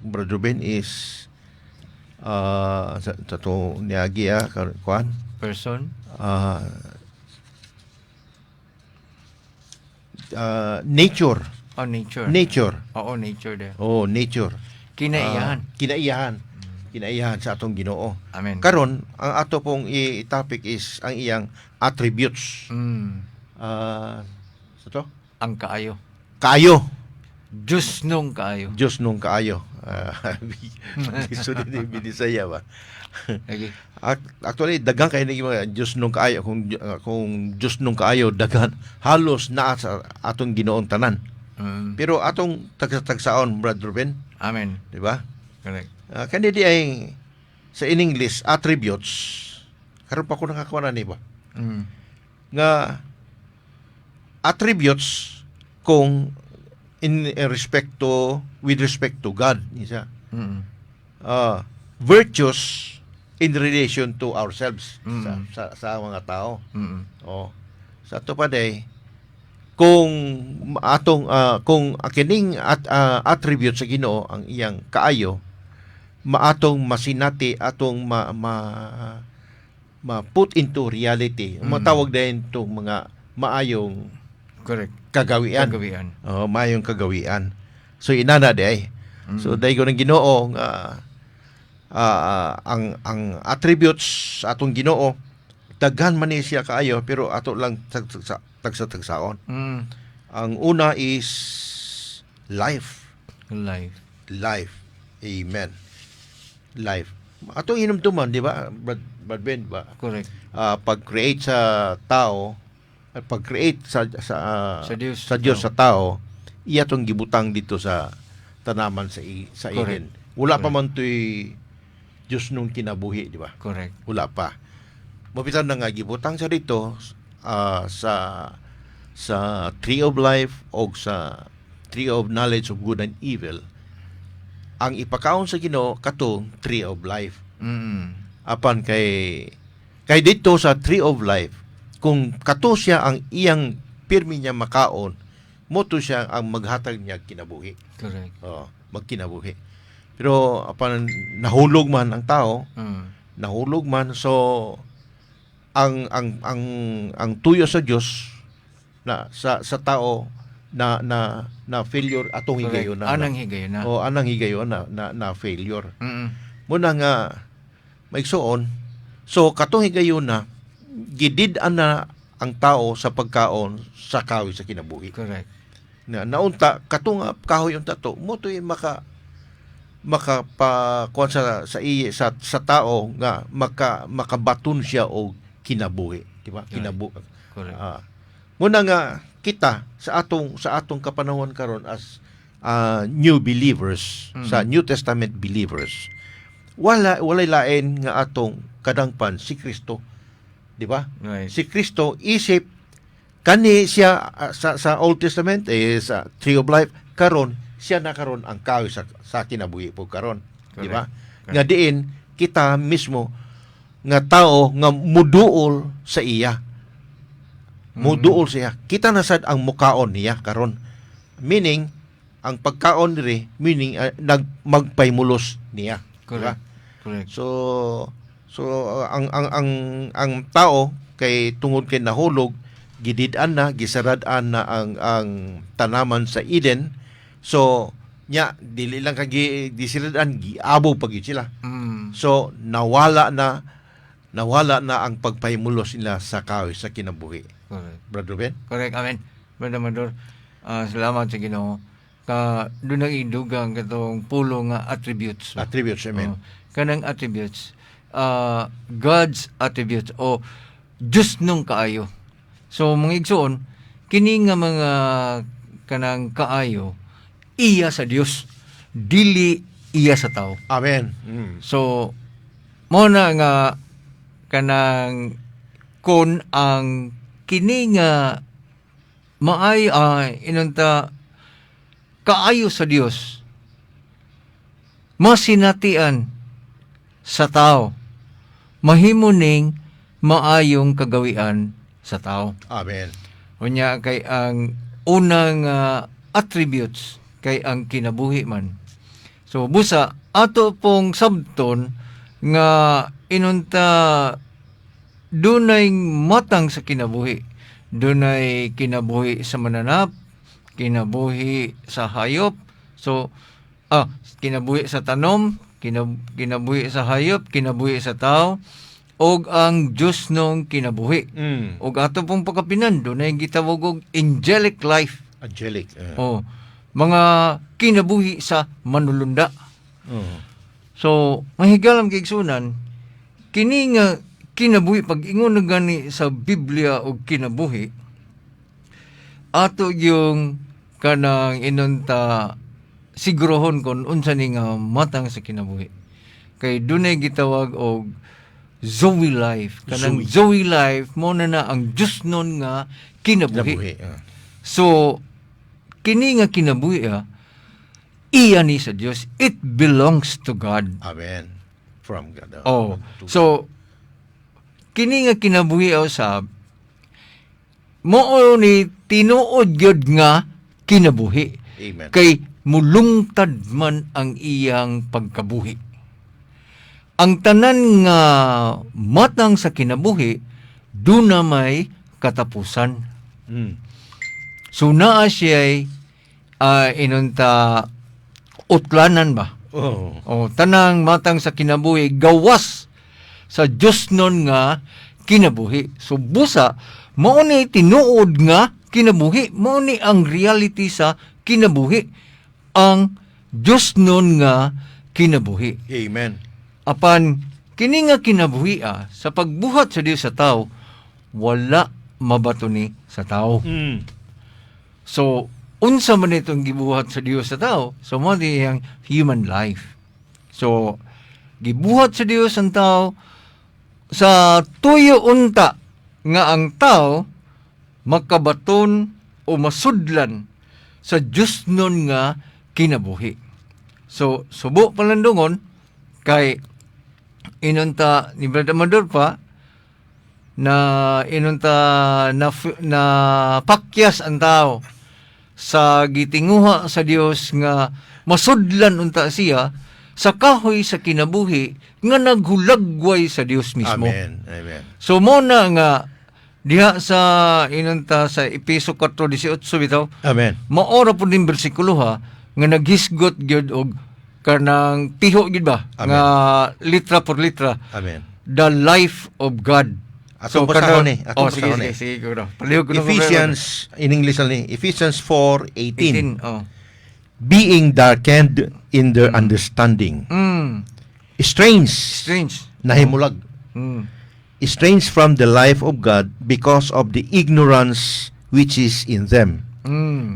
Brother Ben, is sa to niagi kuan Person? uh, nature. Oh, nature. Nature. Oo, nature de. Oh, nature. Kinaiyahan. Kinaiyahan sa atong Ginoo. Amen. Karon ang ato pong i-topic is ang iyang attributes. Sa to? Ang kaayo. Kaayo. Diyos nung kaayo. Diyos nung kaayo. Sunod ni Binisaya ba? Okay. Actually, dagan kayo ng mga Diyos nung kaayo. Kung Diyos nung kaayo, dagan halos na sa atong Ginoong tanan. Pero atong tagsa-tagsaon, Brother Ben, Amen. di ba? Correct. Kanidi ay sa in English attributes. Karon pa ko nakakuha na ni ba? Nga attributes kung with respect to God, isa. Virtues in relation to ourselves sa mga tao. Oh. Sa to pa day kung kung kining attribute sa Ginoo ang iyang kaayo, maatong masinati atong ma put into reality. Matawag din itong mga maayong Correct. kagawian. Maayong kagawian. So inana day. So day ko ng Ginoo nga ang attributes sa atong Ginoo daghan man ni siya kaayo pero ato lang tagsa-tagsaon. Ang una is life. Life. Amen. Life. Atong hinumduman, di ba? Brad Ben, ba? Correct. Pag-create sa tao, pag-create sa Diyos sa tao, iya tong gibutang dito sa tanaman sa Eden. Wala pa man to'y Diyos nung kinabuhi, di ba? Correct. Wala pa. Mapitan na nga gibutang sa dito sa Tree of Life o sa Tree of Knowledge of Good and Evil. Ang ipakaon sa Ginoo katong Tree of Life. Apan kay dito sa Tree of Life, kung kato siya ang iyang pirmi niya makaon, moto siya ang maghatag niya kinabuhi. Correct. Magkinabuhi. Pero apan nahulog man ang tao, nahulog man, so ang tuyo sa Dios na sa tao na failure atong higayon na. Anang higayon na. Anang higayon na failure. Muna nga maigsuon. So katong higayon na gidid-an na ang tao sa pagkaon sa kahoy sa kinabuhi. Correct. Naunta katong kahoy yung tato mo to'y makapakuan sa tao nga makabaton siya o kinabuhi, di ba? Kinabuhi. Correct. Muna nga kita sa atong kapanahon karon as new believers, sa New Testament believers, walay lain nga atong kadangpan si Kristo, di ba? Right. Si Kristo isip kani siya sa Old Testament sa Tree of Life, karon siya na karon ang kahoy sa kinabuhi po karon, di ba? Nga diin kita mismo nga tao nga muduol sa iya. Muduol siya. Kita na sad ang mukaon niya karon. Meaning ang pagkaon diri meaning magpaymulos niya. Correct. Diba? Correct. So ang tao kay tungod kay nahulog, gidid-an na, gisarad-an na ang tanaman sa Eden. So nya dili lang kag gisirad-an, giabo pag sila. So nawala na ang pagpahimulos nila sa kahoy sa kinabuhi. Correct. Brother Ben? Correct. Amen. Brother Mador, salamat sa Ginoo. Doon ang idugang katong pulo nga attributes. Attributes, amen. Kanang attributes, God's attributes o Diyos nung kaayo. So, mga igsoon, kini nga mga kanang kaayo, iya sa Dios, dili iya sa tao. Amen. So, mo na nga kanang kun ang kini nga maay inunta kaayo sa Dios masinatian sa tao, mahimo ning maayong kagawian sa tao. Amen. Unya kay ang unang attributes kay ang kinabuhi man. So busa ato pong sabton nga inunta dunay matang sa kinabuhi. Dunay kinabuhi sa mananap, kinabuhi sa hayop. So kinabuhi sa tanom, kinabuhi sa hayop, kinabuhi sa tao, og ang Diyos nung kinabuhi. Og ato pong pagkapinan, dunay gitawag og angelic life. Angelic. Mga kinabuhi sa manulunda. Oh. So, mahigalam kay igsunan, kini nga kinabuhi, pag ingon na gani sa Biblia og kinabuhi, ato yung kanang inunta sigurohon kon unsa ni nga matang sa kinabuhi. Kay dunay gitawag og Zoe life. Kanang Zoe life mo na ang Diyos nun nga kinabuhi. So, kini nga kinabuhi iya ni sa Diyos. It belongs to God. Amen. From God. So, kini nga kinabuhi usab, mo ni tinuod gyud nga kinabuhi. Amen. Kay mulungtad man ang iyang pagkabuhi. Ang tanan nga matang sa kinabuhi, doon na may katapusan. So naa siya'y inunta utlanan ba? Tanang matang sa kinabuhi, gawas sa Diyos nun nga kinabuhi. So busa, mao ni tinuod nga kinabuhi. Mao ni ang reality sa kinabuhi. Ang Diyos nun nga kinabuhi. Amen. Apan, kini nga kinabuhi sa pagbuhat sa Dios sa tao, wala mabato ni sa tao. So, unsa man itong gibuhat sa Dios sa tao? So, mo ang human life. So, gibuhat sa Dios ang tao sa tuyo unta nga ang tao makabaton o masudlan sa Diyos nun nga kinabuhi. So, subo palandungon kay inunta ni Brother Amador pa na inunta na pakyas ang tao sa gitinguha sa Dios nga masudlan unta siya sa kahoy sa kinabuhi nga naghulagway sa Dios mismo. Amen. Amen. So mo na nga diha sa inunta sa Epeso 4:18 bitaw. Amen. Maora po din bersikulo nga naghisgot gyud og kanang piho gyud ba? Amen. Nga litra por litra. Amen. The life of God. Atong basahon ni. Sige ko na. Palihog ko na. Ephesians, in English ni, Ephesians 4:18. 18. Being darkened in their understanding. Strange. Nahimulag. Strange from the life of God because of the ignorance which is in them.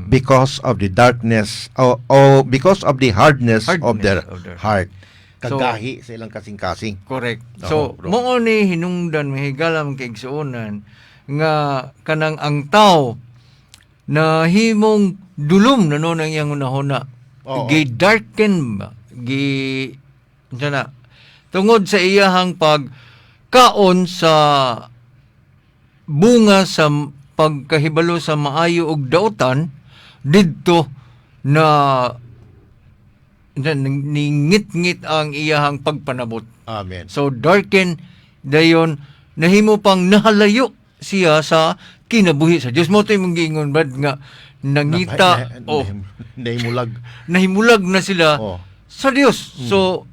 Because of the darkness or because of the hardness of their heart. Kagahi sa ilang kasing-kasing. Correct. So, mo ni hinungdan mahigalam kay igsuonan nga kanang ang tao na himong dulom na noon ang iyang unahuna. Gi-darken ba? Tungod sa iyahang pagkaon sa bunga sa pagkahibalo sa maayo og dautan didto na ningit-ngit ang iyahang pagpanabot. Amen. So darken dayon nahimo pang nahalayo siya sa kinabuhi sa Dios. Mo tay mong giingon bad nga nangita nahimulag na sila sa Dios. So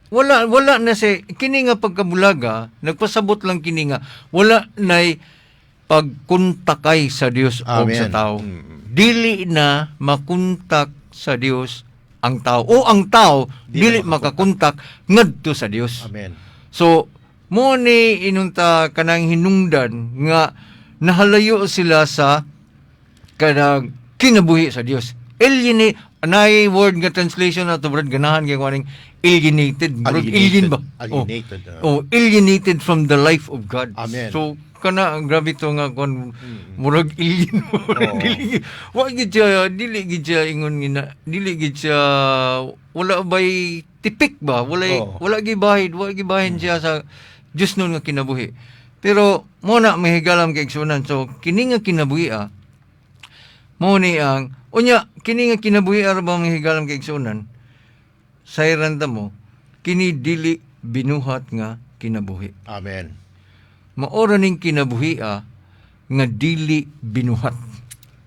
wala na si kini nga pagkabulaga, nagpasabot lang kini nga wala nay pagkuntakay sa Dios o sa tao. Dili na makuntak sa Dios ang tao o ang tao dili makakontak ngadto sa Dios. Amen. So mo ni inunta kanang hinungdan nga nahalayo sila sa kanang kinabuhi sa Dios. Alienate anay word nga translation na to brad ganahan kay kuning alienated. Alien ba? Alienated. Alienated from the life of God. Amen. So kana ang grabe to nga kon murag alien dili gid siya ingon nga dili gid siya wala bay tipik ba wala gibahin siya sa Dios nun nga kinabuhi. Pero mo na mahigalam kay igsunan. So kini nga kinabuhi mo ni ang unya kini nga kinabuhi ara ba mahigalam kay igsunan sayranda mo, kini dili binuhat nga kinabuhi. Amen. Maora ning kinabuhi nga dili binuhat.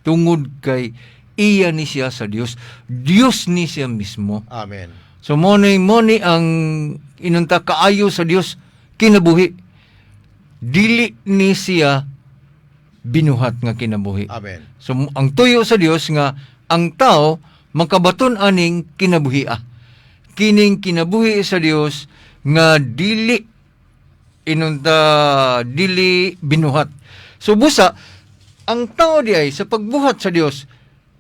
Tungod kay iya ni siya sa Dios. Dios ni siya mismo. Amen. So mo ni ang inunta kaayo sa Dios kinabuhi. Dili ni siya binuhat nga kinabuhi. Amen. So ang tuyo sa Dios nga ang tao makabaton aning kinabuhi. Kining kinabuhi sa Dios nga dili dili binuhat. So busa ang tao di ay sa pagbuhat sa Dios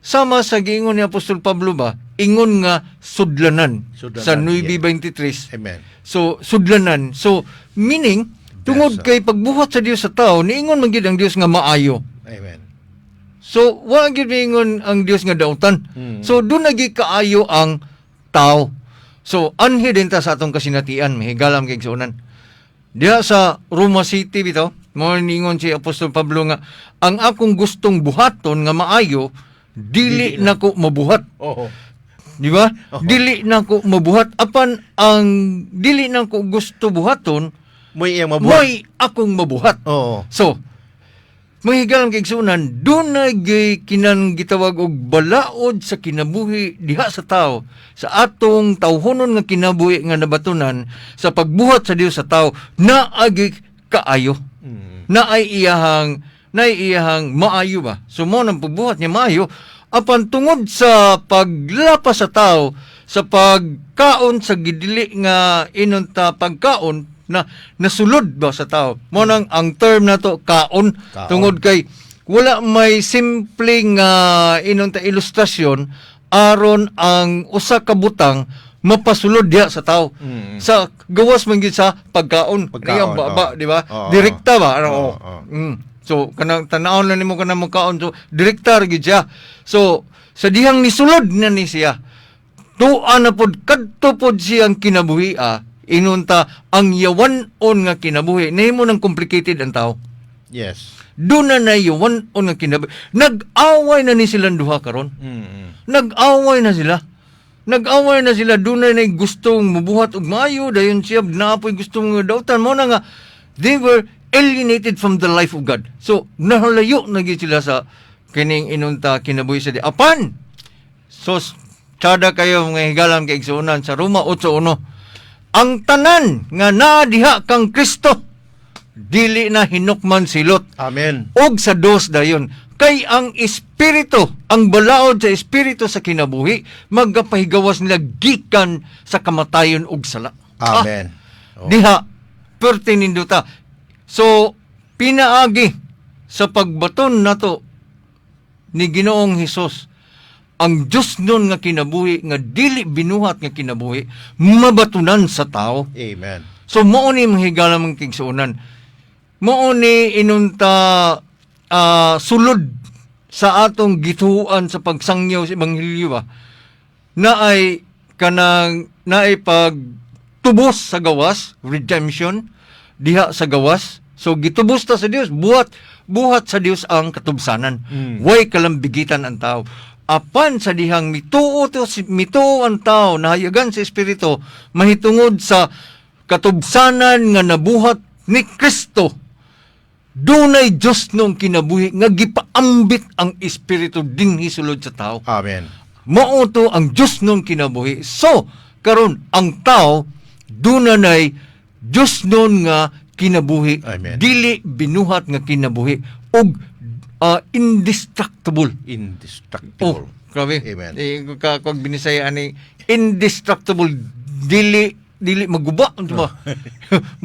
sama sa giingon ni Apostol Pablo ba ingon nga sudlanan, sa 9:23. Amen. So sudlanan. So meaning tungod kay pagbuhat sa Dios sa tao niingon man gid ang Dios nga maayo. Amen. So wa gid niingon ang Dios nga dautan. So doon nagi kaayo ang tao. So anhi din ta sa atong kasinatian mahigalam kay igsuonan. Diha sa Roma City bitaw, mo ningon si Apostol Pablo nga ang akong gustong buhaton nga maayo dili nako mabuhat. Oo. Di ba? Dili nako mabuhat apan ang dili nako gusto buhaton Mo'y iyang mabuhat. mo'y akong mabuhat. Oo. So mahigalang kay igsuonan dunay kinang gitawag og balaod sa kinabuhi diha sa tao sa atong tawhonon nga kinabuhi nga nabatunan sa pagbuhat sa Dios sa tao naagi kaayo naay iyahang maayo ba so mo nang pagbuhat niya maayo apan tungod sa paglapas sa tao sa pagkaon sa gidili nga inunta pagkaon na nasulod ba sa tao mo nang ang term na to kaon. Tungod kay wala may simpleng inunta ilustrasyon aron ang usa ka butang mapasulod diha sa tao sa gawas man gid sa pagkaon Pagkaon, ba di ba Oo. direkta ba ano Oo. so kanang tan-awon lang nimo kanang magkaon so direkta ra gid siya so sa dihang nisulod na ni siya tuan na pod kadto pod siyang kinabuhi inunta ang yawan-on nga kinabuhi nahimo nang complicated ang tao. Yes. Doon na yawan-on nga kinabuhi. Nag-away na ni silang duha karon. Nag-away na sila. Nag-away na sila doon na gustong mubuhat og maayo dayon siya naapoy gustong dautan mo na nga they were alienated from the life of God. So nahalayo na gid sila sa kining inunta kinabuhi sa di. Apan so tsada kayo mga higalam kay igsuonan sa Roma 8:1 ang tanan nga nadiha kang Kristo dili na hinukman silot. Amen. Og sa dos dayon kay ang espiritu ang balaod sa espiritu sa kinabuhi magapahigawas nila gikan sa kamatayon ug sala. Amen. Diha pertininduta. So pinaagi sa pagbaton nato ni Ginoong Hesus ang Diyos nun nga kinabuhi, nga dili binuhat nga kinabuhi, mabatunan sa tao. Amen. So, mao ni mahigala mong kigsuunan. Mao ni inunta sulod sa atong gituan sa pagsangyaw sa Ebanghelyo ba, na ay pagtubos sa gawas, redemption, diha sa gawas. So, gitubos ta sa Dios, buhat sa Dios ang katubsanan. Way kalambigitan ang tao. Apan sa dihang mituo ang tao nahayagan sa espiritu mahitungod sa katubsanan nga nabuhat ni Kristo dunay Dios nung kinabuhi nga gipaambit ang espiritu dinhi sulod sa tao. Amen. Mao to ang Dios nung kinabuhi. So karon ang tao dunay Dios nun nga kinabuhi. Amen. Dili binuhat nga kinabuhi og indestructible. Indestructible. Grabe. Amen. Kag binisaya ani indestructible dili maguba ba?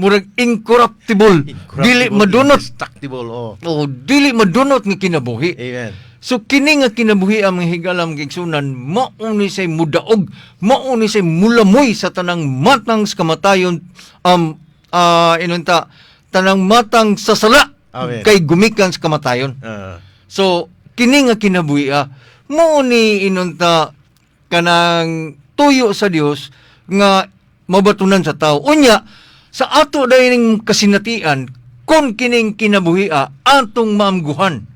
Murag incorruptible. Dili madunot. Indestructible. Dili madunot nga kinabuhi. Amen. So kini nga kinabuhi ang mga higalam kigsunan mao ni say mudaog, mao ni say mulamoy sa tanang matang sa kamatayon inunta tanang matang sa sala. Amen. Kay gumikan sa kamatayon. So kini nga kinabuhi mao ni inunta kanang tuyo sa Dios nga mabatunan sa tao. Unya sa ato dayon kasinatian kon kining kinabuhi atong maamguhan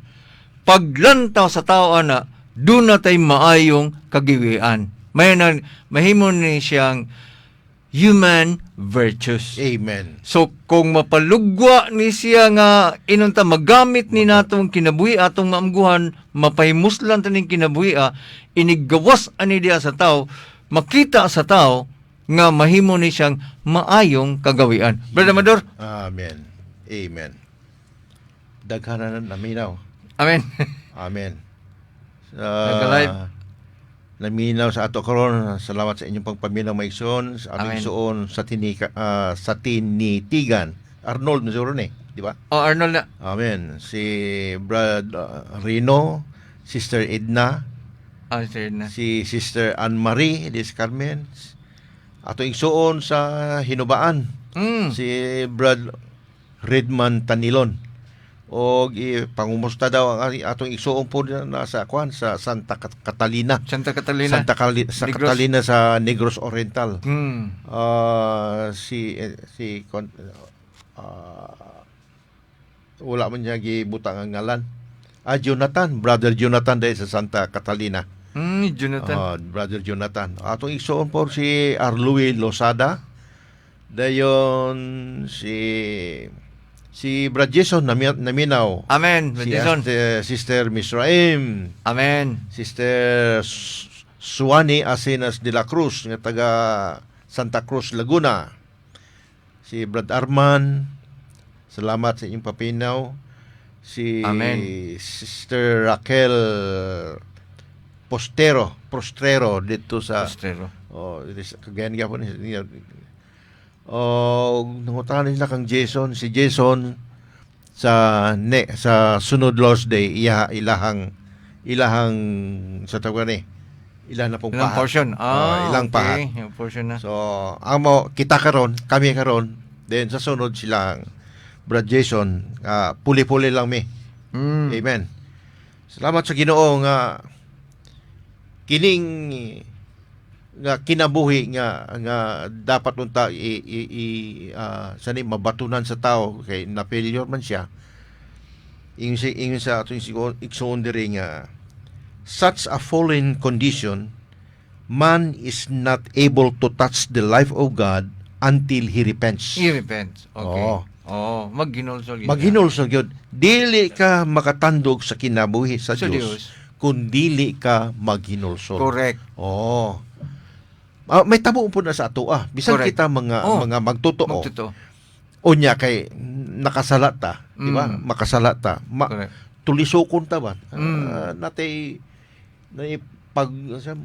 paglantaw sa tao ana doon na tay maayong kagiwian. mahimo ni siyang human virtues. Amen. So kung mapalugwa ni siya nga inunta magamit ni natong kinabuhi atong maamguhan, mapahimuslan taning kinabuhi iniggawas ani diya sa tao, makita sa tao nga mahimo ni siyang maayong kagawian. Brother Amador? Amen. Amen. Daghanan na naminaw. Amen. Amen. Nagka-live. Naminaw sa ato karon. Salamat sa inyong pagpaminaw maigsoon sa ating Amen. igsoon sa tinitigan. Arnold Missouri ni, di ba? Arnold na. Amen. Si Brad Rino, Sister Edna, Sir na. si Sister Anne-Marie Liz Carmen, ato igsoon sa Hinubaan, si Brad Redman Tanilon. O pangumusta daw ang atong igsoon po na sa Santa Catalina. Santa Catalina. Sa Catalina sa Negros Oriental. Hmm. Wala man niya gibutang ang ngalan. Jonathan, Brother Jonathan dahil sa Santa Catalina. Jonathan. Brother Jonathan. Atong igsoon po si Arlui Losada. Dayon si Brad Jason naminaw. Amen. Si Jason. Sister Misraim. Amen. Sister Suani Asinas de la Cruz nga taga Santa Cruz, Laguna. Si Brad Arman. Salamat sa inyong papinaw. Si Amen. Sister Raquel Prostrero dito sa Postero. Cagayan nga po niya. Nangutangan nila kang Jason. Si Jason sa sunod Lord's Day ilahang sa tawag ni ilang na pong Ilang paha. portion. Ilang paha. Okay. Yung portion na. So kita kami karon then sa sunod silang Brad Jason puli-puli lang mi. Amen. Salamat sa Ginoo nga kining nga kinabuhi nga dapat unta sani mabatunan sa tao kay na failure man siya. Ingon sa atong igsoon diri nga such a fallen condition, man is not able to touch the life of God until he repents. He repents. Okay. Oo. Maghinulsol. Maghinulsol gyud. Dili ka makatandog sa kinabuhi sa Sa Dios kung dili ka maghinulsol. Correct. Oo. May tabo po na sa ato bisan Correct. kita mga magtotoo. Magtotoo. Unya kay nakasala ta, di ba? Makasala ta. Correct. Tulisokon ta ba? Natay pag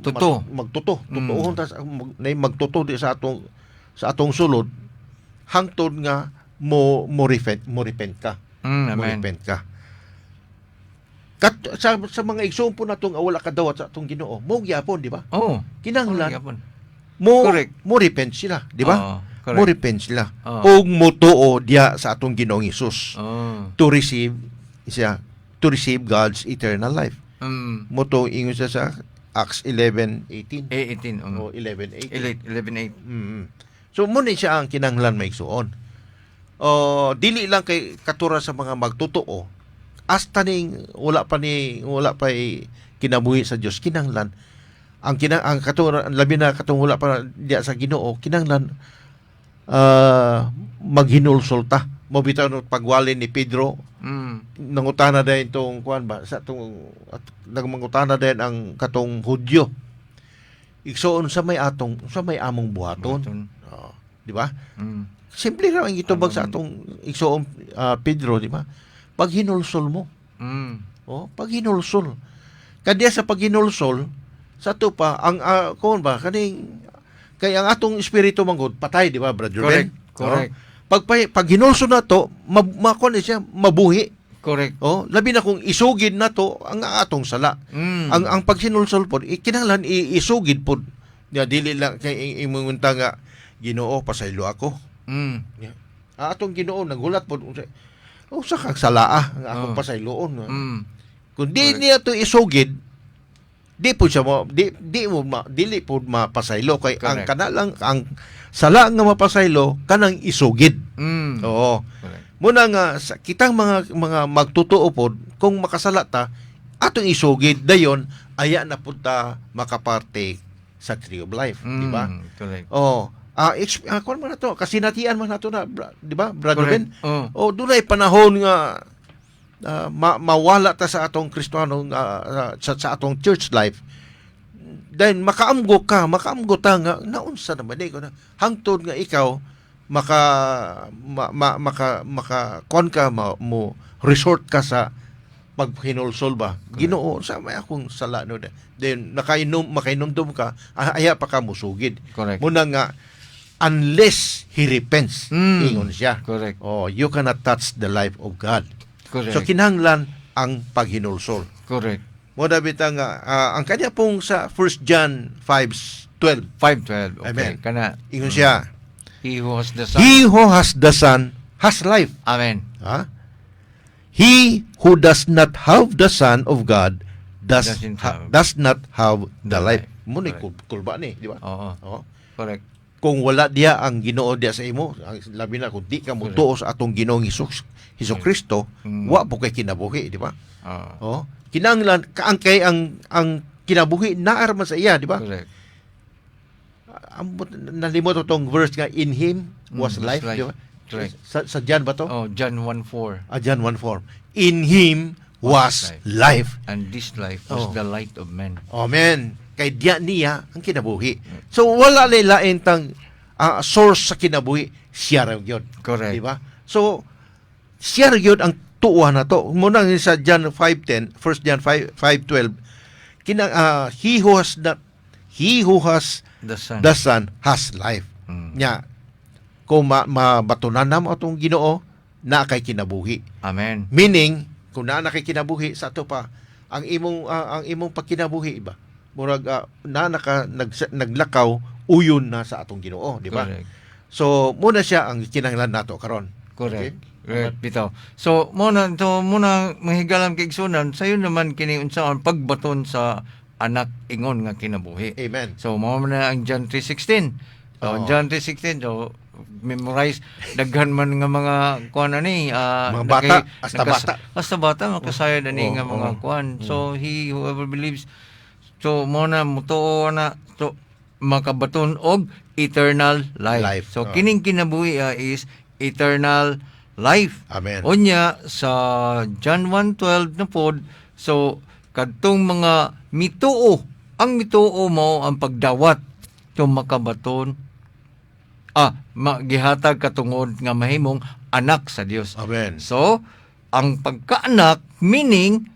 Tuto. magtuto. Tutuon ta magtuto di sa atong sulod hangtod nga mo repent ka. Mo Amen. repent ka. Sa mga igsoon po natong wala kadawat sa atong Ginoo, mo gyapon, di ba? Kinahanglan Yapon. mo repent sila, di ba? Correct. Mo repent sila. Oo. Og mo tuo diya sa atong Ginoong Hesus to receive God's eternal life. Mo to ingon siya sa Acts 11:18 18. o 11:8. 11:8. So mo ni siya ang kinahanglan maigsuon. Dili lang kay katura sa mga magtotoo. Hasta ning wala pa kinabuhi sa Dios kinahanglan ang katura labi na katong wala pa diya sa Ginoo kinahanglan maghinulsol ta. Mo bitaw no pagwali ni Pedro nangutana dayon tong kuan ba sa tong nagmangutana dayon ang katong Hudyo. Igsoon sa may among buhaton. Di ba? Simple ra ang gitubag sa atong igsoon Pedro, di ba? Pag hinulsol mo. Pag hinulsol. Kadiya sa pag hinulsol, sa to pa ang kuan ba kaning kay ang atong espiritu manggod patay, di ba, Brother Ben? Correct. Pag hinulsol na to, makon siya mabuhi. Correct. Labi na kung isugid na to ang atong sala. Ang pag hinulsol pod kinahanglan isugid pod. Dili lang kay imunta nga Ginoo pasaylo ako. Atong Ginoo nagulat pod sa kang salaa ang akong pasayloon. Kung di niya to isugid, dili po mapasaylo kay ang kanalang ang sala nga mapasaylo kanang isugid. Oo. Correct. Muna nga kitang mga magtutuo pod kung makasala ta atong isugid dayon aya na pud ta makaparte sa tree of life, di ba? Correct. Oh, kuan man nato, kasinatian man nato na, di ba, Brother Correct. Ben? Dunay panahon nga mawala ta sa atong Kristiyano sa atong church life. Then makaamgo ta nga naunsa naman ko na hangtod nga ikaw maka kon ka mo resort ka sa paghinulsol ba. Ginoo sa may akong sala no. Then makainom ka aya pa ka musugid. Correct. Muna nga unless he repents, ingon siya. Correct. You cannot touch the life of God. Correct. So kinahanglan ang paghinulsol. Correct. Mo dabita nga ang kanya pong sa 1 John 5:12. 5:12. Okay. Amen. Kana Ingon siya, he who has the son. he who has the Son has life. Amen. Ha? He who does not have the Son of God does not have the life. Mo ni kulba ni, di ba? Oo. Correct. Kung wala diya ang Ginoo diya sa imo, labi na kung di ka mo tuo sa atong Ginoong Hesus Kristo, wa po kay kinabuhi, di ba? Oh, kinahanglan kaangkay ang kinabuhi naa man sa iya, di ba? Correct. Nalimot tong verse nga in him was life, di ba? Correct. Sa John ba to? John 1:4. John 1:4. In him was life. And this life was the light of men. Amen. Kay diya niya ang kinabuhi. So wala lain tang source sa kinabuhi, siya ra gyud. Correct. Di ba? So siya ra gyud ang tuwa na to. Muna sa John 5:10, 1 John 5:12, he who has the Son has life. Nya kung mabatunan na mo atong Ginoo na kay kinabuhi. Amen. Meaning kung naa na kay kinabuhi sa ato pa ang imong pagkinabuhi ba? Murag naglakaw uyon na sa atong Ginoo, di ba? Correct. So muna siya ang kinahanglan nato karon. Correct. Okay? Correct, bitaw. So muna mahigalam kay igsunan sayo naman kini unsaon pagbaton sa anak ingon nga kinabuhi. Amen. So mao na ang John 3:16. So John 3:16 so memorize daghan man nga mga kuan ani mga bata hasta bata makasayod ani nga mga kuan. So he whoever believes so muna mutuo na so makabaton og eternal life. So kining kinabuhi is eternal life. Amen. Unya sa John 1:12 na pod so kadtong mga mituo ang mituo mo ang pagdawat so makabaton gihatag katungod nga mahimong anak sa Dios. Amen. So ang pagkaanak meaning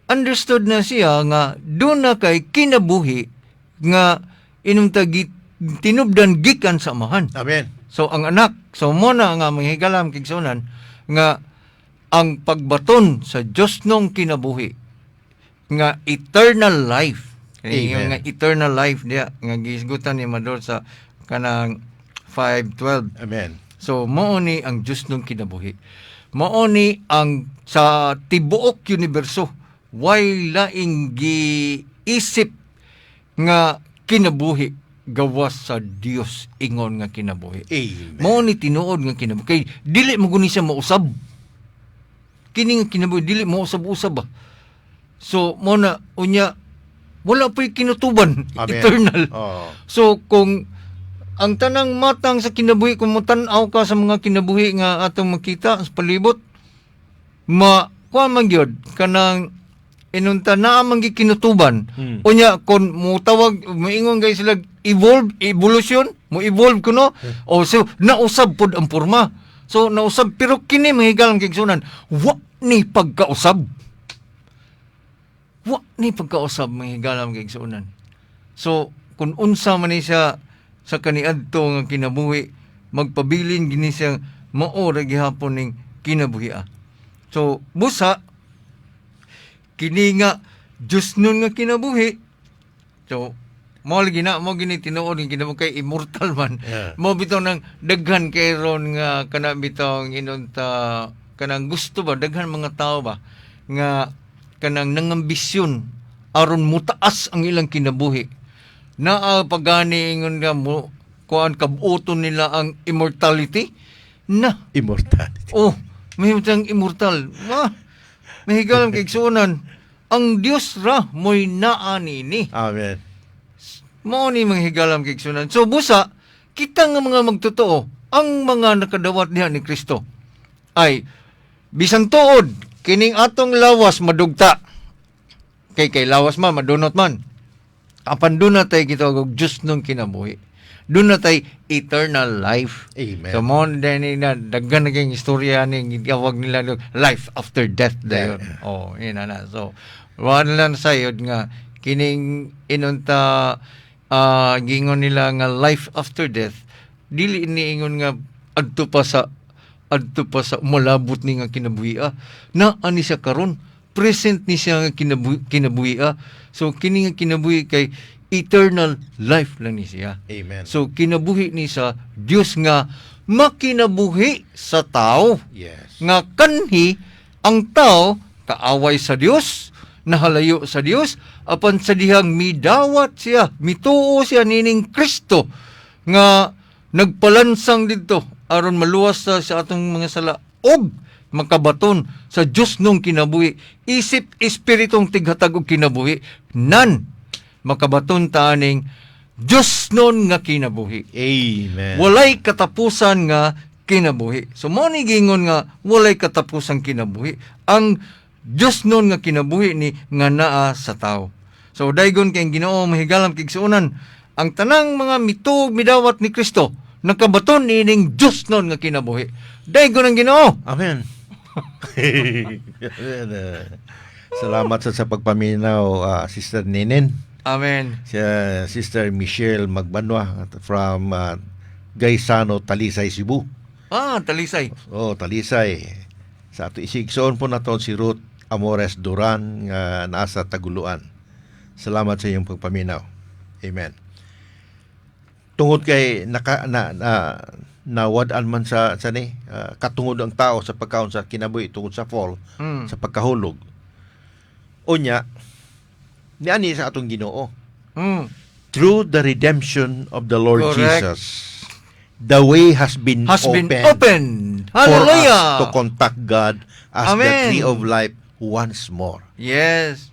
understood na siya nga doon na kay kinabuhi nga inong tinubdan gikan sa amahan. Amen. So ang anak, so mo na nga mahigalam kigsunan nga ang pagbaton sa Dios nung kinabuhi nga eternal life. Nga eternal life diya nga gisgutan ni Mador sa kanang 5:12. Amen. So mao ni ang Dios nung kinabuhi. Mao ni ang sa tibuok universo way laing giisip nga kinabuhi gawas sa Dios ingon nga kinabuhi. Amen. Mao ni tinuod nga kinabuhi. Kay dili mo guni siya mausab. Kini nga kinabuhi dili mo usab-usab ba. So mo na unya wala pa'y kinutuban. Amen. Eternal. So kung ang tanang matang sa kinabuhi kung mutanaw ka sa mga kinabuhi nga atong makita sa palibot kuan man gyud kanang inunta na man gikinutuban. Unya kon mutawag moingon guys sila evolution mo evolve kuno o so nausab pod ang porma. So nausab pero kini mahigalang kigsunan wa ni pagkausab. Wa ni pagkausab mahigalang kigsunan. So kun unsa man ni siya sa kaniadto nga kinabuhi magpabilin gini siya mao ra gihapon ning kinabuhi. So busa kini nga Diyos nun nga kinabuhi. So mo lagi na mo gini tinuod ng kinabuhi kay immortal man. Yeah. Mo bitaw nang daghan kay ron nga kana bitaw inunta kanang gusto ba daghan mga tao ba nga kanang nangambisyon aron mutaas ang ilang kinabuhi. Na pagani ingon nga mo kuan kabuton nila ang immortality na Immortality. mahimutang immortal mahigalam kay igsunan ang Dios ra moy naa nini. Amen. Mao ni mga higalam kay igsunan. So busa kita nga mga magtotoo, ang mga nakadawat niya ni Kristo ay bisang tuod kining atong lawas madugta. Kay lawas man madunot man. Apan doon na tayo gitawag og Diyos nung kinabuhi. Doon na tayo eternal life. Amen. So mo din na daghan naging istorya ning gitawag nila life after death dayon. Oh, ina na. So wala lang sayod nga kining inunta gingon nila nga life after death dili iniingon nga adto pa sa malabot ni nga kinabuhi na ani siya karon present ni siya nga kinabuhi so kini nga kinabuhi kay eternal life lang ni siya. Amen. So kinabuhi ni sa Dios nga makinabuhi sa tao Yes. nga kanhi ang tao kaaway sa Dios, nahalayo sa Dios, apan sa dihang midawat siya, mituo siya nining Kristo nga nagpalansang didto aron maluwas sa atong mga sala og makabaton sa Dios nung kinabuhi, isip espiritong tighatag og kinabuhi, nan makabaton ta aning Dios nun nga kinabuhi. Amen. Walay katapusan nga kinabuhi. So mo ni gingon nga walay katapusang kinabuhi. Ang Dios nun nga kinabuhi ni nga naa sa tao. So daygon kay Ginoo mahigalam kay igsuonan ang tanang mga mituog midawat ni Kristo nakabaton ining Dios nun nga kinabuhi. Daygon ang Ginoo. Amen. Salamat sa pagpaminaw, Sister Ninin. Amen. Siya, Sister Michelle Magbanwa from Gaisano, Talisay, Cebu. Talisay. Oh, Talisay. Sa ato isigsoon po naton si Ruth Amores Duran nga nasa Taguluan. Salamat sa iyong pagpaminaw. Amen. Tungod kay nawadaan man sa ni katungod ang tao sa pagkaon sa kinabuhi tungod sa fall, sa pagkahulog. Unya niani sa atong Ginoo. Through the redemption of the Lord Correct. Jesus, the way has been opened. for Hallelujah. us to contact God as the Amen. tree of life once more. Yes.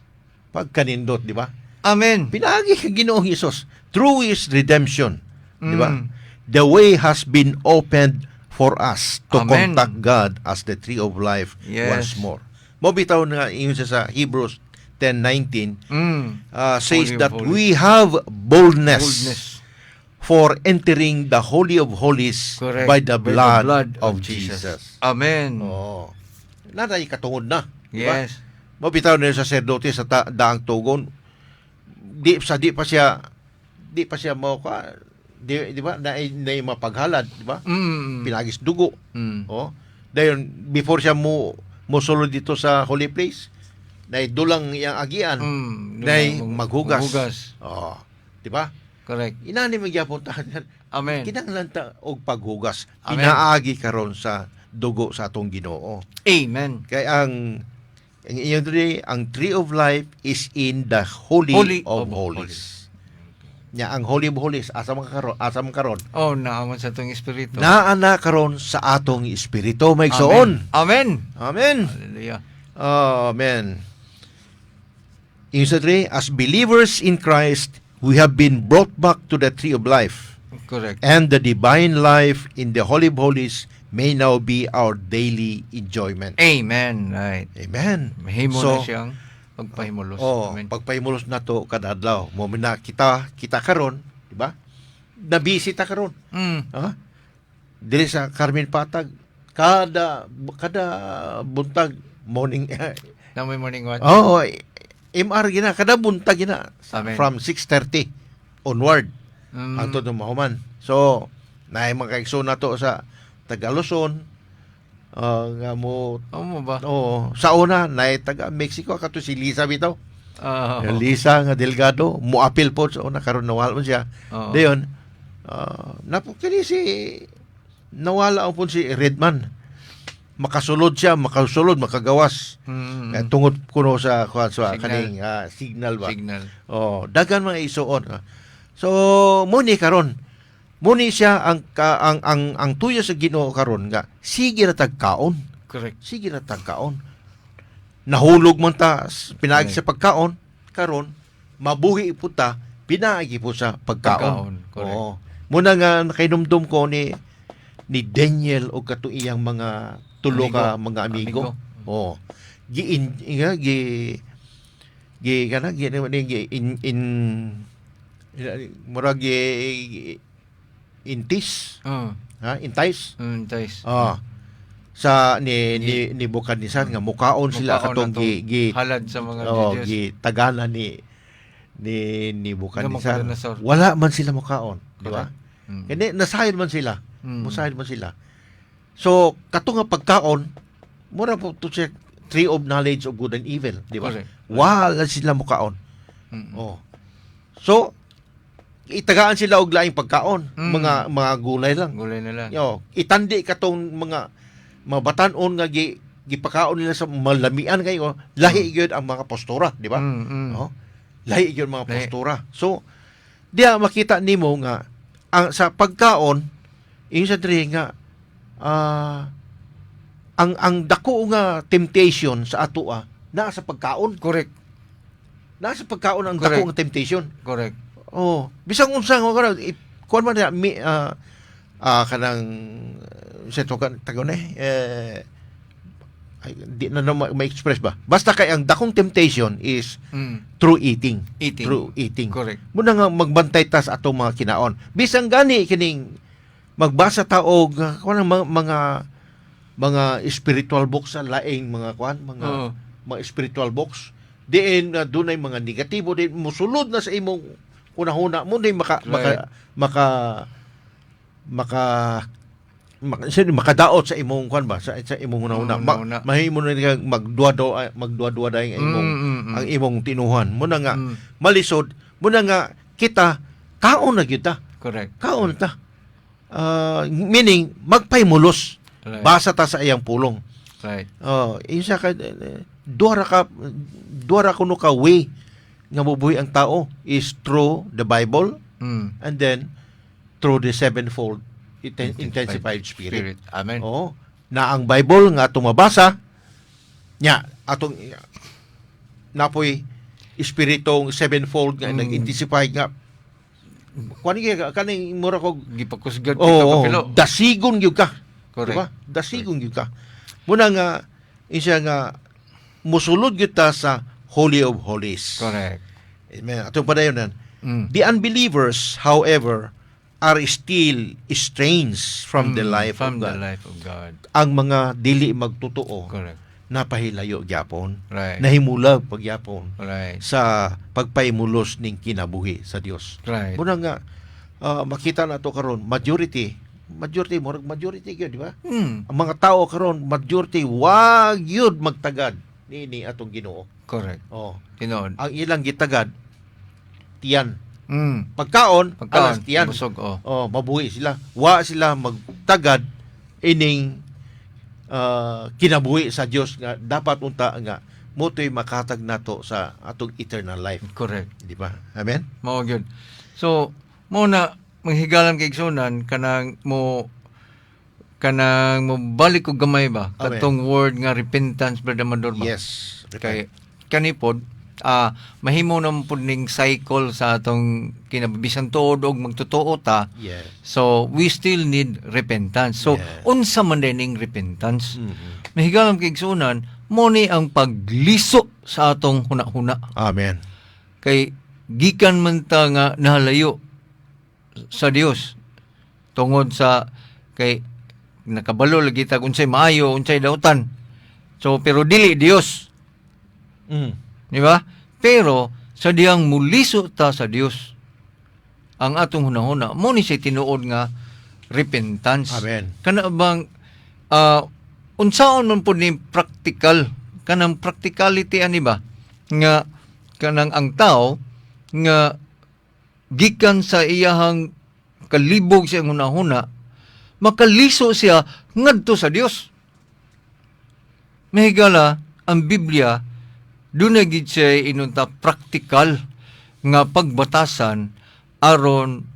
Pagkanindot, di ba? Amen. Pinagi ka Ginoong Hesus through His redemption, di ba? Mm. The way has been opened for us to Amen. contact God as the tree of life Yes. once more. Mobitaw na yun sa Hebrews 10:19 says Holy of that holies. we have boldness Boldness. for entering the Holy of Holies Correct. by the blood of Jesus. Amen. Oh. Nanay katungod na. Diba? Yes. Mabitaw na yung sacerdote sa daang tugon. Di pa siya mo ka di ba na mapaghalad, di ba? Pinagis dugo. Oh. Dayon before siya mo sulod dito sa holy place, na dulang iyang agian, na maghugas. Oh. Di ba? Correct. Inani magyapon ta. Amen. Kinahanglan ta og paghugas. Amen. Pinaagi karon sa dugo sa atong Ginoo. Amen. Kay ang tree of life is in the holy of holies. Nya ang holy of holies asa man karon? Oh, naamon sa itong espiritu. Naana karon sa atong espiritu maigsoon. Amen. Amen. Hallelujah. Amen. In sa as believers in Christ, we have been brought back to the tree of life. Correct. And the divine life in the Holy of Holies may now be our daily enjoyment. Amen. Right. Amen. Mahimo So, na siyang pagpahimulos. Oh, Amen. pagpahimulos na to kada adlaw. Mo na kita karon, di ba? Nabisita karon. Ha? Dili sa Carmen Patag kada buntag morning. Na may morning watch. Oh, MR gina kada buntag gina Amen. from 6:30 onward. Ang todo mahuman. So, naay makaigsoon na to sa Tagaluson, nga mo, Mo ba? sa una, naay taga Mexico, kato si Lisa bitaw. Oh. Lisa nga Delgado, muapil po sa una, karon nawala mo siya. Oo. Dayon, napukini nawala po si Redman. Makasulod, makagawas. Tungod kuno sa Signal. kaning signal ba. Signal. Dagan mga isuon. So muni karon. Muni siya ang tuyo sa Ginoo karon nga sige na tagkaon. Correct. Sige na tagkaon. Nahulog man ta pinagi sa pagkaon karon mabuhi po ta pinaagi po sa pagkaon. Correct. Oo. Muna nga nakainumdum ko ni Daniel o katuiyang mga tulo ka mga amigo. Oo. Murag intis, intais. Tais. Sa ni Bukadnisan nga mukaon sila katong halad sa mga Diyos. Tagana ni Bukadnisan. Nabucodonosor. Wala man sila mukaon, di ba? Mm. Kani nasayod man sila. Mm. Musayod man sila. So katong nga pagkaon, mura po to check tree of knowledge of good and evil, di ba? Correct. Wala sila mukaon. Mm. Oh. So itagaan sila og laing pagkaon, mga gulay lang. Gulay na lang. Yo, itandi katong mga batan-on nga gipakaon nila sa malamian kayo, lahi gyud ang mga postura, di ba? No? Lahi gyud mga postura. So diya makita nimo nga ang sa pagkaon sa diri nga ang dako nga temptation sa ato naa sa pagkaon. Correct. Naa sa pagkaon ang Correct. dako nga temptation. Correct. Oh, bisang unsa nga kana kuan man kanang sa to kan tagon di na ma-express ba. Basta kay ang dakong temptation is through eating. Through eating. Correct. Muna nga magbantay ta sa atong mga kinaon. Bisang gani kining magbasa ta og kuan mga spiritual books sa laing mga mga spiritual books. Diin dunay mga negatibo din musulod na sa imong kunahuna mo din makadaot sa imong kuan ba sa imong hunahuna mahimo na nga magduwa dayon ang imong tinuhan mo na nga malisod mo na nga kita kaon na gyud ta. Correct. Kaon ta meaning magpaymulos basa ta sa iyang pulong. Right. Isa ka duara kuno ka way nga mabuhi ang tao is through the Bible and then through the sevenfold intensified spirit. Amen. Oo. Na ang Bible nga atong mabasa nya atong napoy espiritong sevenfold nga nag-intensify nga kaning mura ko gipakusgad kita kapilo. Dasigon gyud ka. Correct. Diba? Dasigon gyud ka. Muna nga isa nga musulod gyud ta sa Holy of Holies. Correct. Amen. Atong padayon the unbelievers, however, are still estranged from the life of God. the life of God. Ang mga dili magtotoo Correct. napahilayo gyapon. Right. Nahimulag pagyapon Right. sa pagpaimulos ning kinabuhi sa Dios. Right. Muna nga makita na to karon majority gyud, di ba? Ang mga tao karon majority wag gyud magtagad niini atong Ginoo. Correct. Tinood. Ang ilang gitagad tiyan. Pagkaon alas tiyan. Busog, mabuhi sila. Wa sila magtagad ining kinabuhi sa Dios nga dapat unta nga motoy makatag nato sa atong eternal life. Correct. Di ba? Amen? Mao gyud. So, mo na manghigalan kay igsunan kanang mo balik og gamay ba Amen. katong word nga repentance, Brother Amador ba? Yes. Kay kanipod mahimo na mo pud ning cycle sa atong kinabisan tuod og magtotoo ta. Yes. So we still need repentance. So Yes. unsa man ning repentance? Mahigalam kay igsunan mo ni ang pagliso sa atong hunahuna. Amen. Kay gikan man ta nga nahalayo sa Dios tungod sa kay nakabalo lagi ta unsay maayo unsay dautan. So pero dili Dios. Di ba? Pero sa diyang muliso ta sa Dios ang atong hunahuna mo ni siya tinuod nga repentance. Amen. Kana bang unsaon man pud ni practical kanang practicality ani ba nga kanang ang tao nga gikan sa iyahang kalibog sa hunahuna makaliso siya ngadto sa Dios. Mahigala ang Biblia doon na gid siya inunta practical nga pagbatasan aron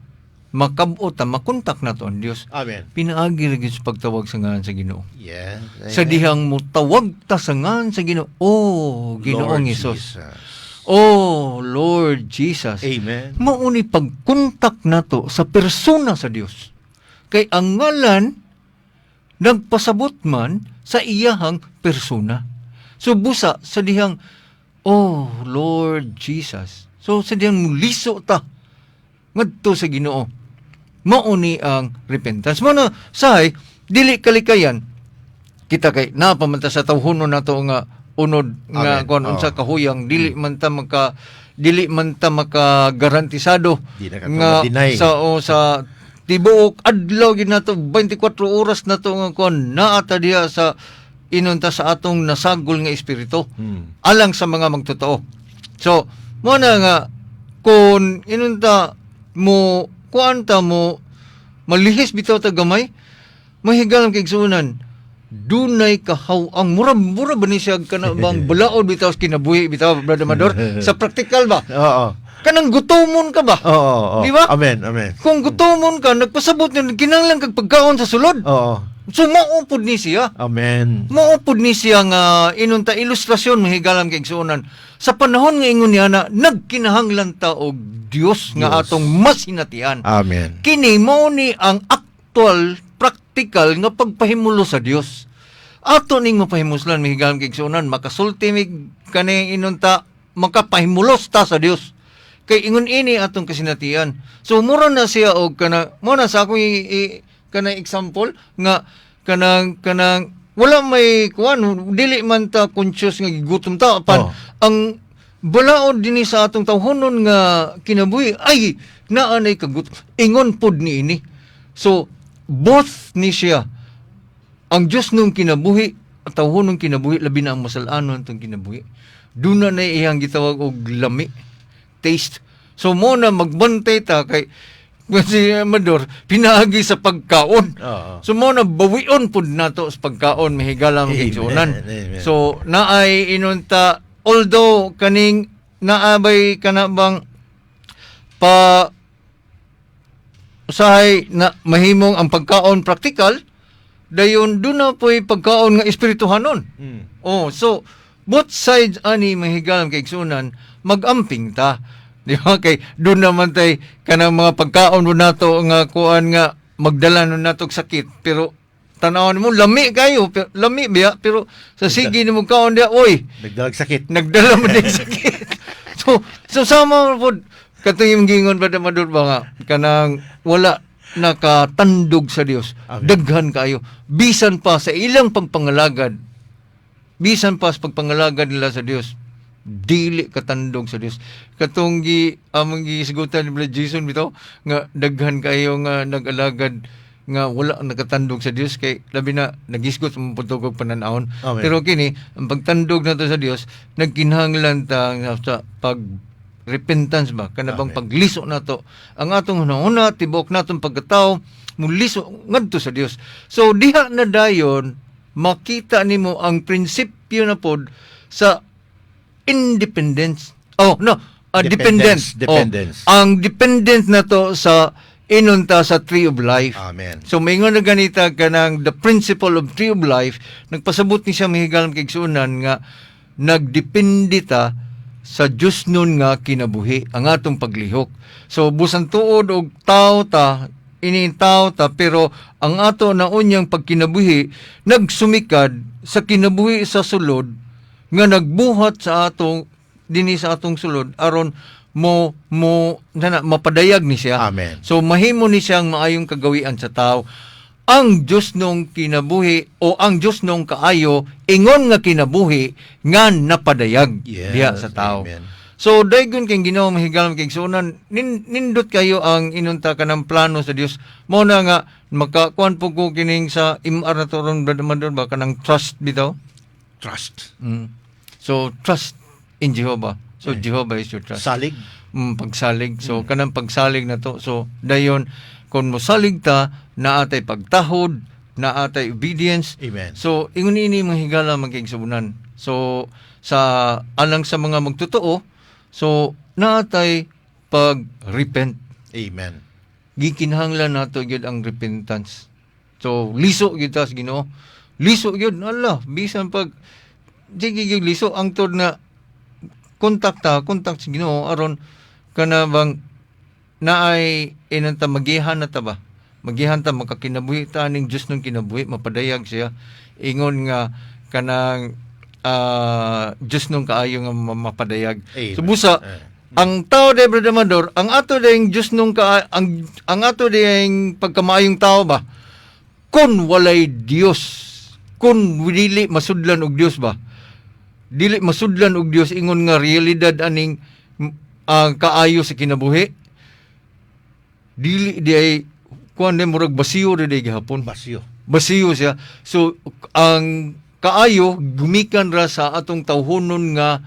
makabot makontak nato ang Dios. Amen. Pinaagi ra gid sa pagtawag sa ngalan sa Ginoo. Yes. Sa dihang mo tawag ta sa ngalan sa Ginoo. Oh, Ginoong Lord Hesus. Jesus. Oh, Lord Jesus. Amen. Mauni pagkontak nato sa persona sa Dios. Kay ang ngalan nagpasabot man sa iyahang persona. So busa sa dihang, oh Lord Jesus. So sa dihang liso ta ngadto sa Ginoo. Mauni ang repentance. Mao na sahay dili kalikayan kita kay napamanta sa tawhonon nato nga unod nga Amen. kon unsa kahuyang dili man ta maka garantisado Di na ka nga ma-deny. sa tibuok adlaw gid nato 24 oras nato nga kon naata diha sa inunta sa atong nasagol nga espiritu alang sa mga magtotoo. So mo na nga kung inunta mo kuanta mo malihis bitaw ta gamay mahigalam kay igsunan dunay kahaw ang mura ba ni siya kana bang balaod bitaw sa kinabuhi bitaw Brother Mador sa praktikal ba Oo. kanang gutomon ka ba Oo. Di ba? Amen. Amen. kung gutomon ka nagpasabot ni kinahanglan kag pagkaon sa sulod Oo. so maupod ni siya Amen. maupod ni siya nga inunta ilustrasyon mahigalam kay igsunan sa panahon nga ingon niya na nagkinahanglan ta og Dios nga Diyos. atong masinatian Amen. kini mao ni ang aktual praktikal nga pagpahimulo sa Dios. Ato ning mapahimuslan mihigalam kay igsunan makasulti mig kani inunta makapahimulos ta sa Dios. Kay ingon ini atong kasinatian. So mura na siya og kana mo na sa akong kana example nga kanang wala may kuan dili man ta conscious nga gigutom ta apan ang balaod dinhi sa atong tawhonon nga kinabuhi ay naanay kagut ingon pod ni ini. So both ni siya ang Diyos nung kinabuhi at tawhon nung kinabuhi labi na ang masalanon tong kinabuhi duna na iyang gitawag og lami taste. So mo na magbantay ta kay si Amador pinaagi sa pagkaon. Oo. So mo na bawion pud nato sa pagkaon mahigalam Amen. igsunan. Amen. So naay inunta although kaning naabay kana bang pa usahay na mahimong ang pagkaon praktikal dayon doon na po'y pagkaon nga espirituhanon. Oh, so both sides ani mahigalam kay igsunan magamping ta. Di ba kay doon naman tay kanang mga pagkaon mo nato nga kuan nga magdala nun nato og sakit pero tanawan mo lami kayo lami biya pero sa sige nimo kaon dia oy Nagdalag sakit. nagdala mo din sakit. So sama po katong gingon pa Madod ba nga kanang wala nakatandog sa Dios. Amen. Daghan kayo bisan pa sa ilang pagpangalagad. Bisan pa sa pagpangalagad nila sa Dios. Dili katandog sa Dios. Katong among gisigutan ni Brother Jason bitaw nga daghan kayo nga nag-alagad nga wala nakatandog sa Dios kay labi na nagisgot mo putog og pananahon. Amen. Pero kini ang pagtandog nato sa Dios nagkinahanglan ta sa pag repentance ba kanabang Amen. pagliso nato ang atong hunahuna tibok natong pagkatao muliso ngadto sa Dios. So diha na dayon makita nimo ang prinsipyo na pod sa independence. Oh no, dependence. Dependence. Ang dependent na to sa inunta sa tree of life. Amen. So maingon na ganita kanang the principle of tree of life nagpasabot ni siya mahigalam kay igsunan nga nagdepende ta sa Dios nun nga kinabuhi ang atong paglihok. So busan tuod og tao ta tao ta pero ang ato na unyang pagkinabuhi nagsumikad sa kinabuhi sa sulod nga nagbuhat sa atong dinhi sa atong sulod aron mapadayag ni siya. Amen. So mahimo ni siyang maayong kagawian sa tao. Ang Diyos nung kinabuhi o ang Diyos nung kaayo ingon nga kinabuhi nga napadayag Yes, diha sa tao. amen. So daygon kay Ginoo mahigalam kay igsunan nindot kayo ang inunta ka ng plano sa Dios. Mao na nga makakuan po ko kining sa imar na turon Brother Mador ba kanang trust bitaw. Trust. So trust in Jehovah. So Jehovah is your trust. Salig. Pagsalig. So kanang pagsalig na to. So dayon kung mosalig ta naatay pagtahod, naatay obedience. Amen. So ingon ini mahigala magkaigsunan. So sa alang sa mga magtotoo, so naatay pag-repent. Amen. Gikinahanglan nato gyud ang repentance. So liso gyud ta sa Ginoo. Liso gyud Allah bisan pag sige gyud liso ang tod na kontak sa Ginoo aron kana bang naay inanta magihan na ta ba? Magihan ta makakinabuhi ta ning Dios nung kinabuhi mapadayag siya ingon nga kanang Dios nung kaayo nga mapadayag. Amen. So busa ang tao de Brother Amador, ang ato ding Dios nung ang ato ding pagkamayong tao ba? Kun walay Dios, kun dili masudlan og Dios ba? Dili masudlan og Dios ingon nga realidad aning kaayo sa kinabuhi. Dili di ay kuan de murag basiyo de gihapon. Basiyo siya. So ang kaayo gumikan ra sa atong tawhonon nga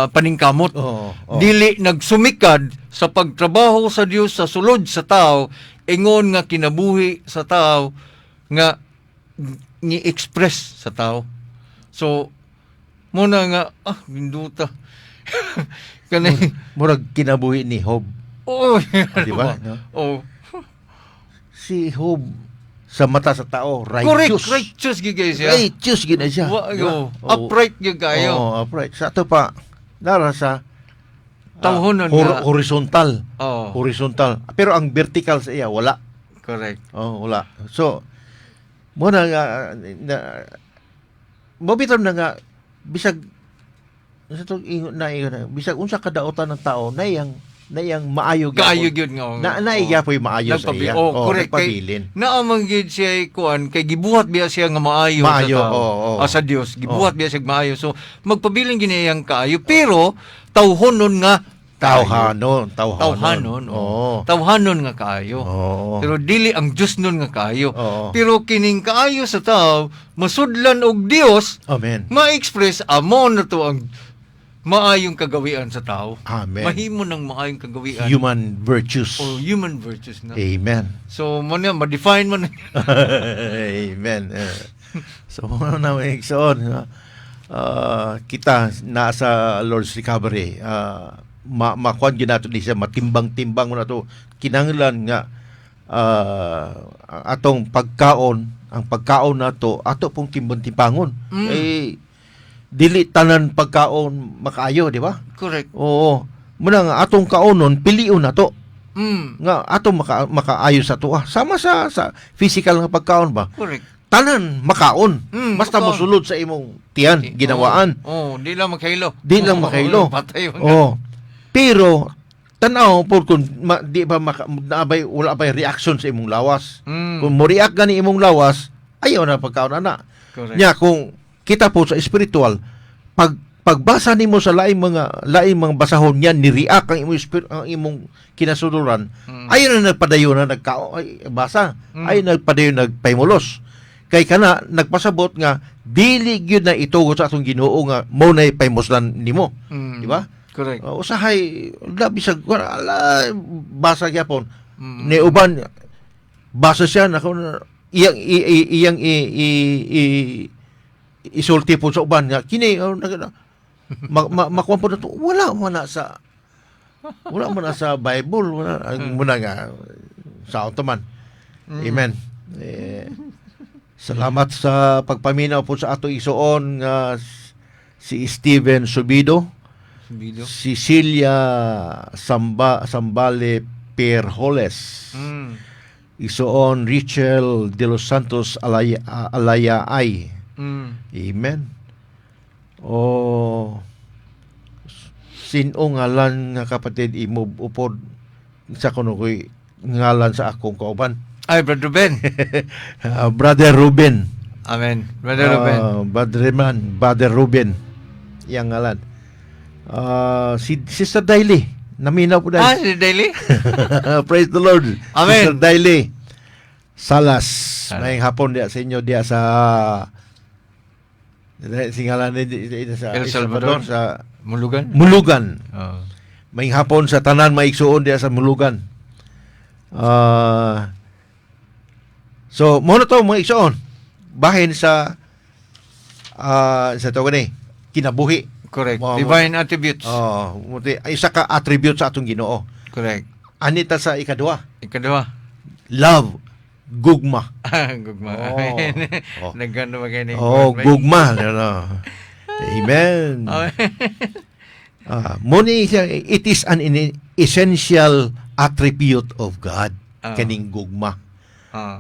paningkamot. Dili nagsumikad sa pagtrabaho sa Dios sa sulod sa tao ingon nga kinabuhi sa tao nga ni-express sa tao. So muna nga binduta. Kani murag kinabuhi ni Job. Oh, di ba? No? Oh. Si Job sa mata sa tao, righteous. Righteous gigay siya. Righteous gina siya. Upright gyud kayo. Upright. Sa ato pa, dara sa tawhonon horizontal. Oh. Horizontal. Pero ang vertical sa iya, wala. Correct. Wala. So, muna nga, mabitam na nga, bisag, bisag unsa kadaotan ng tao, na iyang maayo kaayo gyud nga naigapoy maayo sa iya. Correct kay naamang gyud siya kuan kay gibuhat biya siya nga maayo sa tao. Sa Dios gibuhat biya siya maayo. So magpabiling gini iyang kaayo pero tawhonon nga tawhanon nga kaayo. Pero dili ang Dios nun nga kaayo. Pero kining kaayo sa tao masudlan og Dios. Amen. Ma-express amo na to ang maayong kagawian sa tao. Amen. Mahimo ng maayong kagawian. Human virtues. Human virtues na. Amen. So, ma-define man. Amen. So, na may iksoon. Kita nasa Lord's Recovery. Makuan yun nato di siya. Matimbang-timbang mo na to. Kinanglan nga atong pagkaon. Ang pagkaon na to, ato pong timbang-timbangon. Dili tanan pagkaon makaayo, di ba? Correct. Oo. Muna nga atong kaonon piliun nato. Nga atong makaayo sa tuwa. Sama sa physical nga pagkaon ba? Correct. Tanan makaon. Basta mosulod sa imong tiyan, ginawaan. Di lang makahilo. Patay. Pero tanaw po kung di ba wala ba reaction sa imong lawas. Kung mo react gani imong lawas, ayaw na pagkaon ana. Correct. Nya kung kita po sa spiritual, pagbasa nimo sa laing mga basahon niyan ni-react ang imong kinasuluran, ayon na nagpadayon na basa, ayon nagpadayon nagpaymulos. Kay kana nagpasabot nga dili gyud na itugo sa atong Ginoo nga mao nay paymuslan nimo, di ba? Correct. Usahay bisag basa gyapon. Ni uban basa siya na iyang isulti po sa uban nga kini makuha po na to wala man na sa Bible muna nga sa automan. Amen. Salamat sa pagpaminaw po sa ato isuon nga si Steven Subido, Cecilia Sambale Perholes, isuon Richel de los Santos Alaya ay. Amen. Sino ngalan nga kapatid imo upod sa kuno ko'y ngalan sa akong kauban? Ay, Brother Ruben. Brother Ruben. Amen. Brother Ruben. Brother Ruben. Yang ngalan. Si Sister Daily. Naminaw po dahil. Si Daily? Praise the Lord. Amen. Sister Daily. Salas. May hapon dia sa inyo dia sa singalan sa El Salvador, sa Mulugan. May hapon sa tanan maigsuon dia sa Mulugan. So mo na to mga igsuon bahin sa tawag ni kinabuhi. Correct. Divine attributes. Isa ka attribute sa atong Ginoo. Correct. Anita sa ikadua. Love. Gugma. Gugma. Nagano ba kayo gugma. Amen. Amen. Muni siya, it is an essential attribute of God, kaning gugma.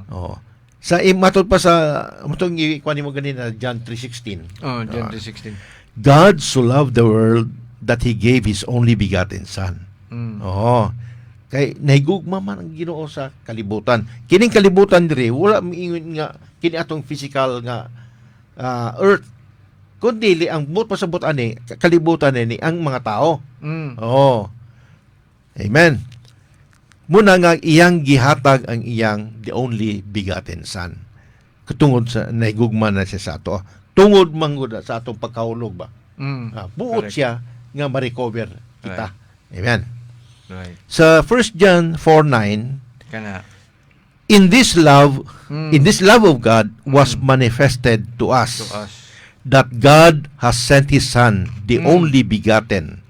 Oh. Sa matod pa sa matong ikuan mo ganina John 3:16. John 3:16. God so loved the world that He gave His only begotten Son. Oo. Kay nahigugma man ang Ginoo sa kalibutan. Kining kalibutan diri wala miingon nga kini atong physical nga earth, kundi ang but pasabot ani kalibutan ni ang mga tao. Oo. Amen. Muna nga iyang gihatag ang iyang the only begotten Son. Katungod sa nahigugma na siya sa ato. Tungod manggod sa atong pagkahulog ba. Buot Correct. siya nga ma-recover kita. Amen. Right. Sa 1 John 4:9, Kana. in this love of God was manifested to us, that God has sent His Son, the only begotten,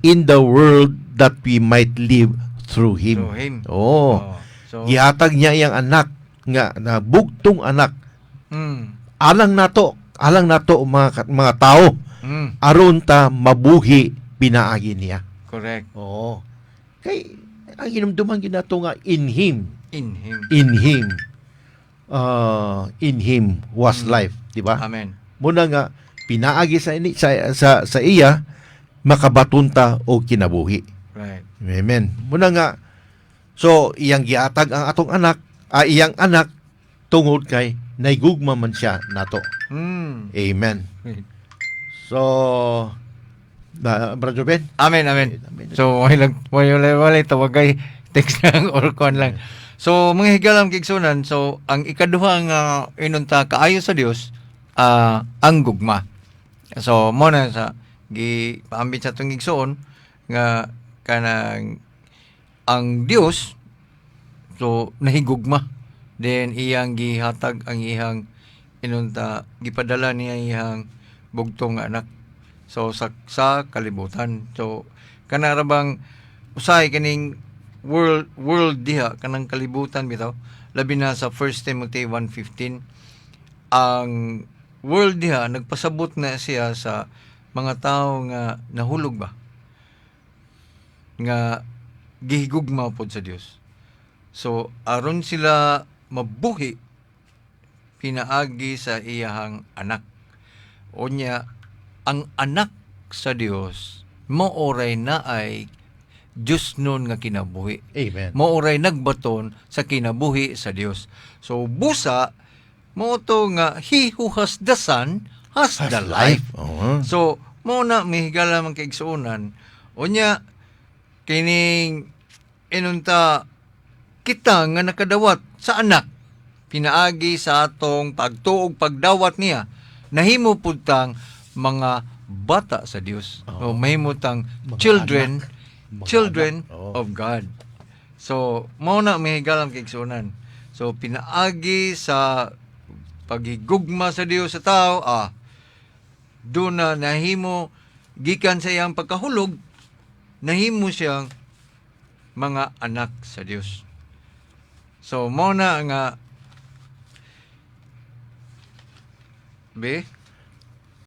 in the world that we might live through Him. Through Him. Oh. So, Gihatag niya iyang anak nga na bugtong anak. Alang nato mga tao aron ta mabuhi pinaagi niya. correct. Oo. Kay ang hinumduman ginato nga in Him. In Him. In Him was life, di ba? Amen. Muna nga pinaagi sa iya makabatunta o kinabuhi. Right. Amen. Muna nga so iyang giatag ang atong anak, iyang anak tungod kay naigugma man siya nato. Amen. So Brother Ben? Amen, amen. So, wala tawagay text lang or kon lang. So, mga higalang kigsunan, so, ang ikaduha nga inunta kaayo sa Dios, ang gugma. So, mo na sa gipaambit sa itong igsoon, nga kanang ang Dios, so, nahigugma. Then, iyang gihatag ang iyang inunta, gipadala niya iyang bugtong anak. So sa kalibutan. So kanarabang usay kaning world diha kanang kalibutan bitaw labi na sa 1 Timothy 1:15 ang world diha nagpasabot na siya sa mga tao nga nahulog ba nga gihigugma pod sa Dios. So aron sila mabuhi pinaagi sa iyahang anak. Onya ang anak sa Dios maoray na ay Diyos nun nga kinabuhi. Amen. Maoray nagbaton sa kinabuhi sa Dios. So busa mo to nga he who has the Son has the life. So mo na mihigala man kay igsuonan unya kining inunta kita nga nakadawat sa anak pinaagi sa atong pagtuog pagdawat niya nahimo pud tang mga bata sa Dios. O mahimutang children of God. So mao na mihigalang kigsunan. So pinaagi sa paghigugma sa Dios sa tao, do na nahimo gikan sa iyang pagkahulog, nahimo siyang mga anak sa Dios. So mao na nga be